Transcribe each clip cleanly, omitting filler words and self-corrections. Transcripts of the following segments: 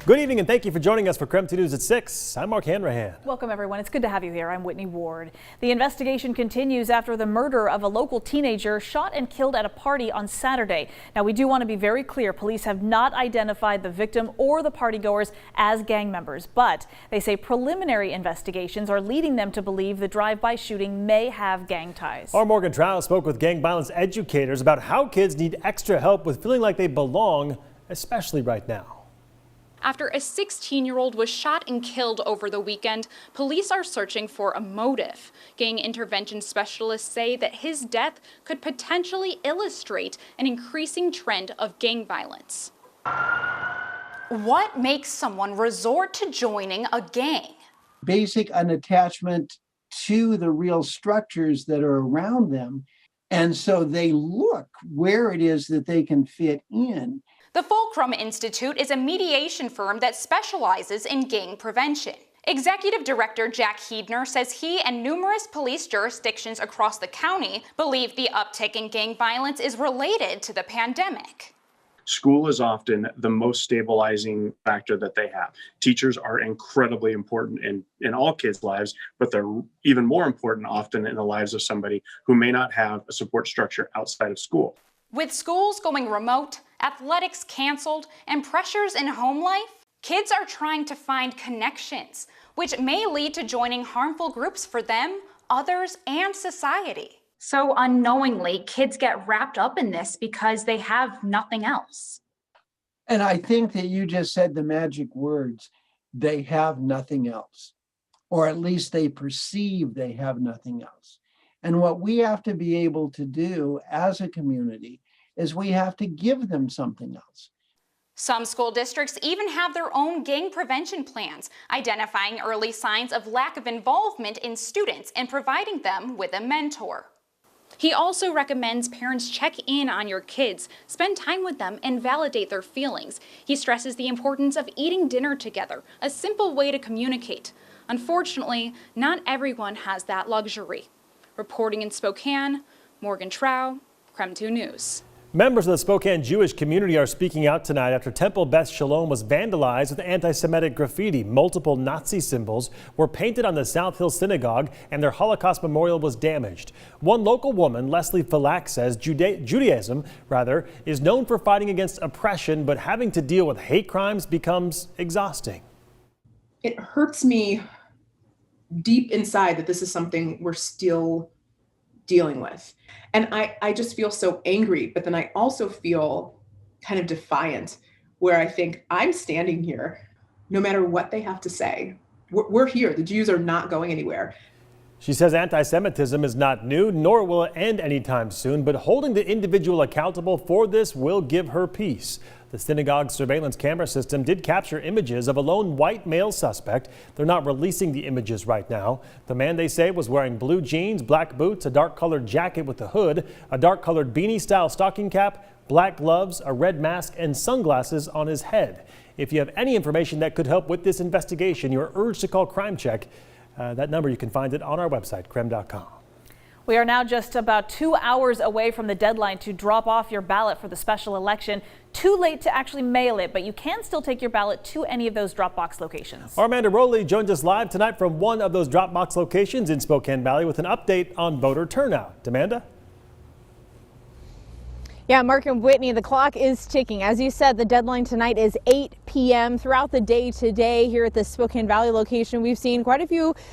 Good evening and thank you for joining us for KREM 2 News at 6. I'm Mark Hanrahan. Welcome everyone. It's good to have you here. I'm Whitney Ward. The investigation continues after the murder of a local teenager shot and killed at a party on Saturday. Now we do want to be very clear. Police have not identified the victim or the partygoers as gang members, but they say preliminary investigations are leading them to believe the drive-by shooting may have gang ties. Our Morgan Trow spoke with gang violence educators about how kids need extra help with feeling like they belong, especially right now. After a 16-year-old was shot and killed over the weekend, police are searching for a motive. Gang intervention specialists say that his death could potentially illustrate an increasing trend of gang violence. What makes someone resort to joining a gang? Basic unattachment to the real structures that are around them. And so they look where it is that they can fit in. The Fulcrum Institute is a mediation firm that specializes in gang prevention. Executive Director Jack Heedner says he and numerous police jurisdictions across the county believe the uptick in gang violence is related to the pandemic. School is often the most stabilizing factor that they have. Teachers are incredibly important in all kids' lives, but they're even more important often in the lives of somebody who may not have a support structure outside of school. With schools going remote, athletics canceled, and pressures in home life, kids are trying to find connections, which may lead to joining harmful groups for them, others, and society. So unknowingly, kids get wrapped up in this because they have nothing else. And I think that you just said the magic words, they have nothing else, or at least they perceive they have nothing else. And what we have to be able to do as a community is we have to give them something else. Some school districts even have their own gang prevention plans, identifying early signs of lack of involvement in students and providing them with a mentor. He also recommends parents check in on your kids, spend time with them, and validate their feelings. He stresses the importance of eating dinner together, a simple way to communicate. Unfortunately, not everyone has that luxury. Reporting in Spokane, Morgan Trow, KREM 2 News. Members of the Spokane Jewish community are speaking out tonight after Temple Beth Shalom was vandalized with anti-Semitic graffiti. Multiple Nazi symbols were painted on the South Hill Synagogue and their Holocaust memorial was damaged. One local woman, Leslie Falak, says Judaism is known for fighting against oppression, but having to deal with hate crimes becomes exhausting. It hurts me deep inside that this is something we're still dealing with. And I just feel so angry, but then I also feel kind of defiant, where I think I'm standing here no matter what they have to say. We're here. The Jews are not going anywhere. She says anti-Semitism is not new, nor will it end anytime soon, but holding the individual accountable for this will give her peace. The synagogue's surveillance camera system did capture images of a lone white male suspect. They're not releasing the images right now. The man, they say, was wearing blue jeans, black boots, a dark-colored jacket with a hood, a dark-colored beanie-style stocking cap, black gloves, a red mask, and sunglasses on his head. If you have any information that could help with this investigation, you're urged to call Crime Check. That number, you can find it on our website, KREM.com. We are now just about 2 hours away from the deadline to drop off your ballot for the special election. Too late to actually mail it, but you can still take your ballot to any of those drop box locations. Our Amanda Rowley joins us live tonight from one of those drop box locations in Spokane Valley with an update on voter turnout. Amanda? Yeah, Mark and Whitney, the clock is ticking. As you said, the deadline tonight is 8 p.m. Throughout the day today here at the Spokane Valley location, we've seen quite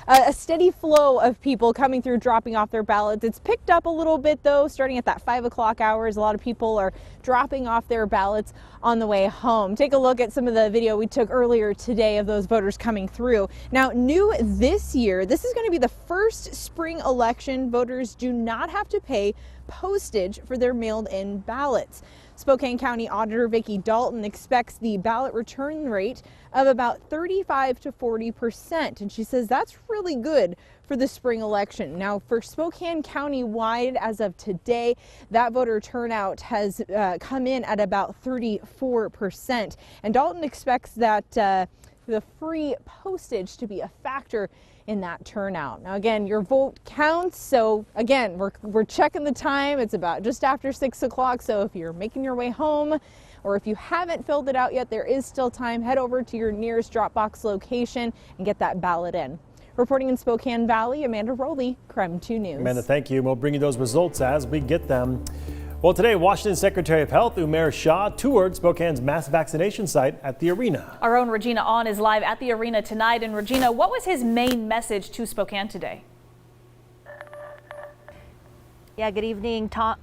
a steady flow of people coming through, dropping off their ballots. It's picked up a little bit, though, starting at that 5 o'clock hours. A lot of people are dropping off their ballots on the way home. Take a look at some of the video we took earlier today of those voters coming through. Now, new this year, this is going to be the first spring election. Voters do not have to pay postage for their mailed-in ballots. Spokane County Auditor Vicki Dalton expects the ballot return rate of about 35 to 40%, and she says that's really good for the spring election. Now, for Spokane County-wide, as of today, that voter turnout has come in at about 34%, and Dalton expects that the free postage to be a factor in that turnout. Now again, your vote counts, so again, we're checking the time. It's about just after 6 o'clock, so if you're making your way home or if you haven't filled it out yet, there is still time. Head over to your nearest Dropbox location and get that ballot in. Reporting in Spokane Valley, Amanda Rowley, KREM 2 News. Amanda, thank you. We'll bring you those results as we get them. Well, today, Washington Secretary of Health Umair Shah toured Spokane's mass vaccination site at the arena. Our own Regina On is live at the arena tonight. And Regina, what was his main message to Spokane today? Yeah, good evening, Tom,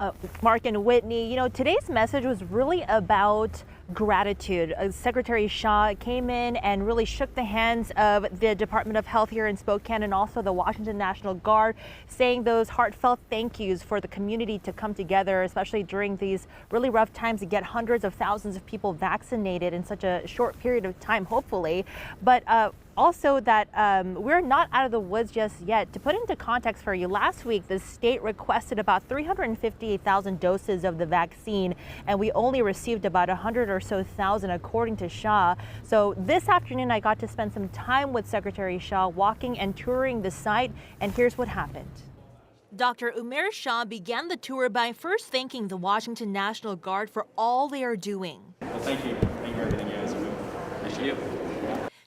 Mark and Whitney. You know, today's message was really about gratitude. Secretary Shah came in and really shook the hands of the Department of Health here in Spokane and also the Washington National Guard, saying those heartfelt thank yous for the community to come together, especially during these really rough times, to get hundreds of thousands of people vaccinated in such a short period of time, hopefully. But also that we're not out of the woods just yet. To put into context for you, last week the state requested about 358,000 doses of the vaccine, and we only received about 100 or so thousand, according to Shah. So this afternoon I got to spend some time with Secretary Shah walking and touring the site, and here's what happened. Dr. Umair Shah began the tour by first thanking the Washington National Guard for all they are doing. Well, thank you. Thank you for everything you guys are doing. Appreciate you.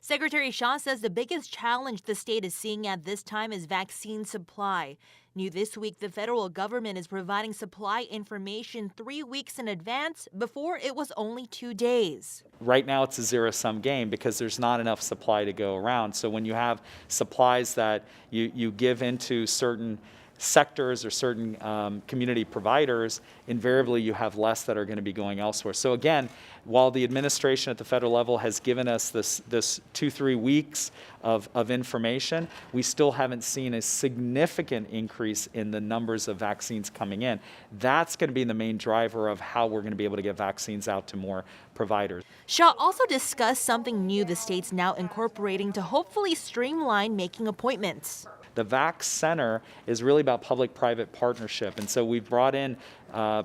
Secretary Shah says the biggest challenge the state is seeing at this time is vaccine supply. New this week, the federal government is providing supply information 3 weeks in advance. Before, it was only 2 days. Right now, it's a zero-sum game because there's not enough supply to go around. So when you have supplies that you give into certain sectors or certain community providers, invariably you have less that are going to be going elsewhere. So again, while the administration at the federal level has given us this 2-3 weeks of information, we still haven't seen a significant increase in the numbers of vaccines coming in. That's going to be the main driver of how we're going to be able to get vaccines out to more providers. Shah also discussed something new the state's now incorporating to hopefully streamline making appointments. The VAC Center is really about public-private partnership, and so we've brought in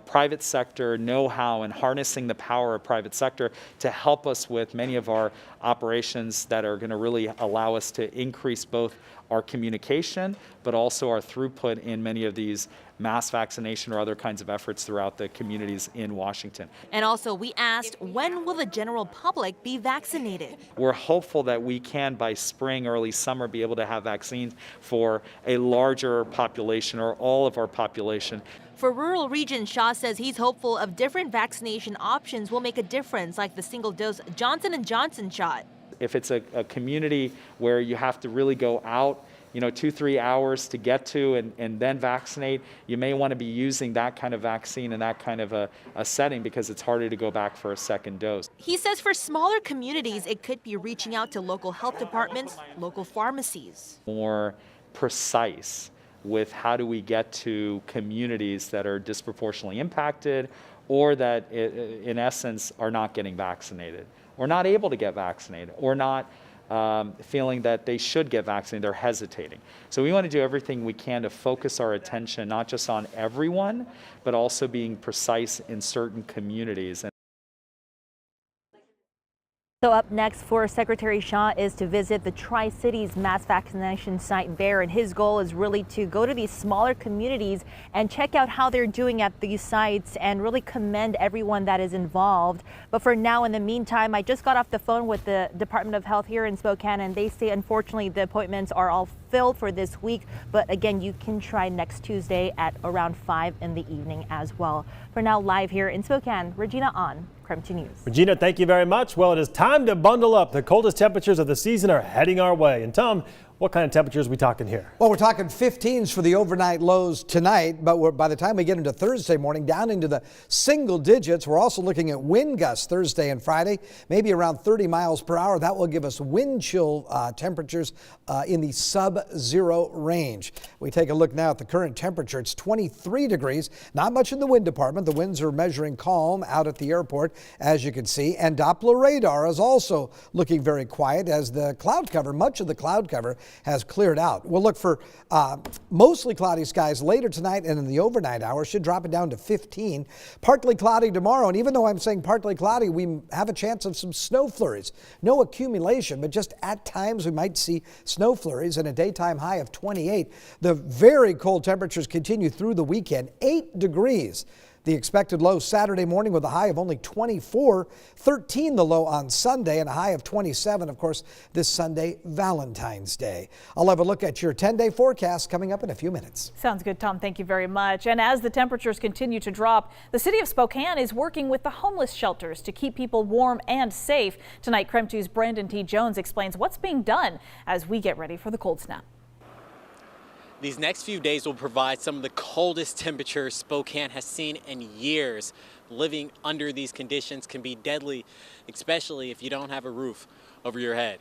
private sector know-how and harnessing the power of private sector to help us with many of our operations that are going to really allow us to increase both our communication but also our throughput in many of these mass vaccination or other kinds of efforts throughout the communities in Washington. And also we asked, when will the general public be vaccinated? We're hopeful that we can, by spring, early summer, be able to have vaccines for a larger population or all of our population. For rural regions, Shah says he's hopeful of different vaccination options will make a difference, like the single-dose Johnson & Johnson shot. If it's a community where you have to really go out, 2-3 hours to get to and then vaccinate, you may want to be using that kind of vaccine in that kind of a setting because it's harder to go back for a second dose. He says for smaller communities, it could be reaching out to local health departments, local pharmacies. More precise with how do we get to communities that are disproportionately impacted or that in essence are not getting vaccinated or not able to get vaccinated or not feeling that they should get vaccinated, they're hesitating. So we want to do everything we can to focus our attention not just on everyone, but also being precise in certain communities. So up next for Secretary Shah is to visit the Tri-Cities mass vaccination site there, and his goal is really to go to these smaller communities and check out how they're doing at these sites and really commend everyone that is involved. But for now, in the meantime, I just got off the phone with the Department of Health here in Spokane, and they say unfortunately the appointments are all filled for this week. But again, you can try next Tuesday at around 5 in the evening as well. For now, live here in Spokane, Regina On, KREM 2 News. Regina, thank you very much. Well, it is time to bundle up. The coldest temperatures of the season are heading our way. And Tom, what kind of temperatures are we talking here? Well, we're talking 15s for the overnight lows tonight, but by the time we get into Thursday morning, down into the single digits. We're also looking at wind gusts Thursday and Friday, maybe around 30 miles per hour. That will give us wind chill temperatures in the sub-zero range. We take a look now at the current temperature. It's 23 degrees. Not much in the wind department. The winds are measuring calm out at the airport, as you can see. And Doppler radar is also looking very quiet as the cloud cover, much of the cloud cover, has cleared out. We'll look for mostly cloudy skies later tonight, and in the overnight hours should drop it down to 15. Partly cloudy tomorrow, and even though I'm saying partly cloudy, we have a chance of some snow flurries. No accumulation, but just at times we might see snow flurries and a daytime high of 28. The very cold temperatures continue through the weekend, 8 degrees. The expected low Saturday morning with a high of only 24, 13 the low on Sunday, and a high of 27, of course, this Sunday, Valentine's Day. I'll have a look at your 10-day forecast coming up in a few minutes. Sounds good, Tom. Thank you very much. And as the temperatures continue to drop, the city of Spokane is working with the homeless shelters to keep people warm and safe. Tonight, KREM 2's Brandon T. Jones explains what's being done as we get ready for the cold snap. These next few days will provide some of the coldest temperatures Spokane has seen in years. Living under these conditions can be deadly, especially if you don't have a roof over your head.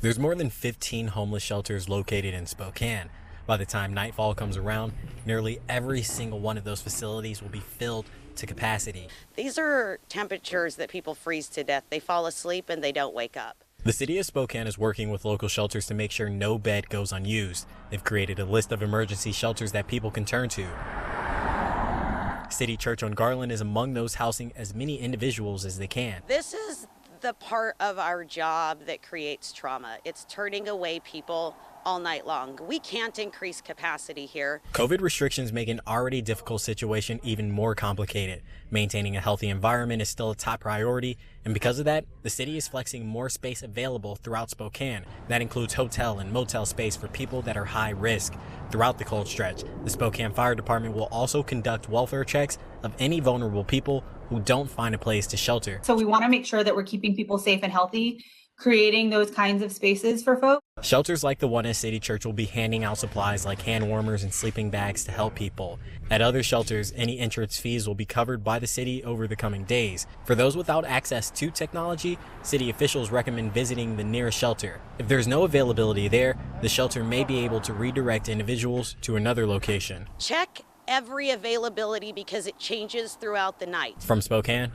There's more than 15 homeless shelters located in Spokane. By the time nightfall comes around, nearly every single one of those facilities will be filled to capacity. These are temperatures that people freeze to death. They fall asleep and they don't wake up. The city of Spokane is working with local shelters to make sure no bed goes unused. They've created a list of emergency shelters that people can turn to. City Church on Garland is among those housing as many individuals as they can. This is the part of our job that creates trauma. It's turning away people all night long. We can't increase capacity here. COVID restrictions make an already difficult situation even more complicated. Maintaining a healthy environment is still a top priority, and because of that, the city is flexing more space available throughout Spokane. That includes hotel and motel space for people that are high risk. Throughout the cold stretch, the Spokane Fire Department will also conduct welfare checks of any vulnerable people who don't find a place to shelter. So we want to make sure that we're keeping people safe and healthy, creating those kinds of spaces for folks. Shelters like the one at City Church will be handing out supplies like hand warmers and sleeping bags to help people. At other shelters, any entrance fees will be covered by the city over the coming days. For those without access to technology, city officials recommend visiting the nearest shelter. If there's no availability there, the shelter may be able to redirect individuals to another location. Check every availability because it changes throughout the night. From Spokane,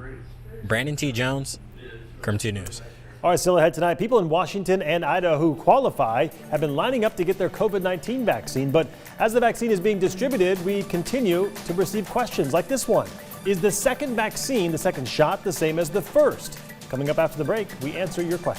Brandon T. Jones, KREM 2 News. All right, still ahead tonight, people in Washington and Idaho who qualify have been lining up to get their COVID-19 vaccine. But as the vaccine is being distributed, we continue to receive questions like this one. Is the second vaccine, the second shot, the same as the first? Coming up after the break, we answer your questions.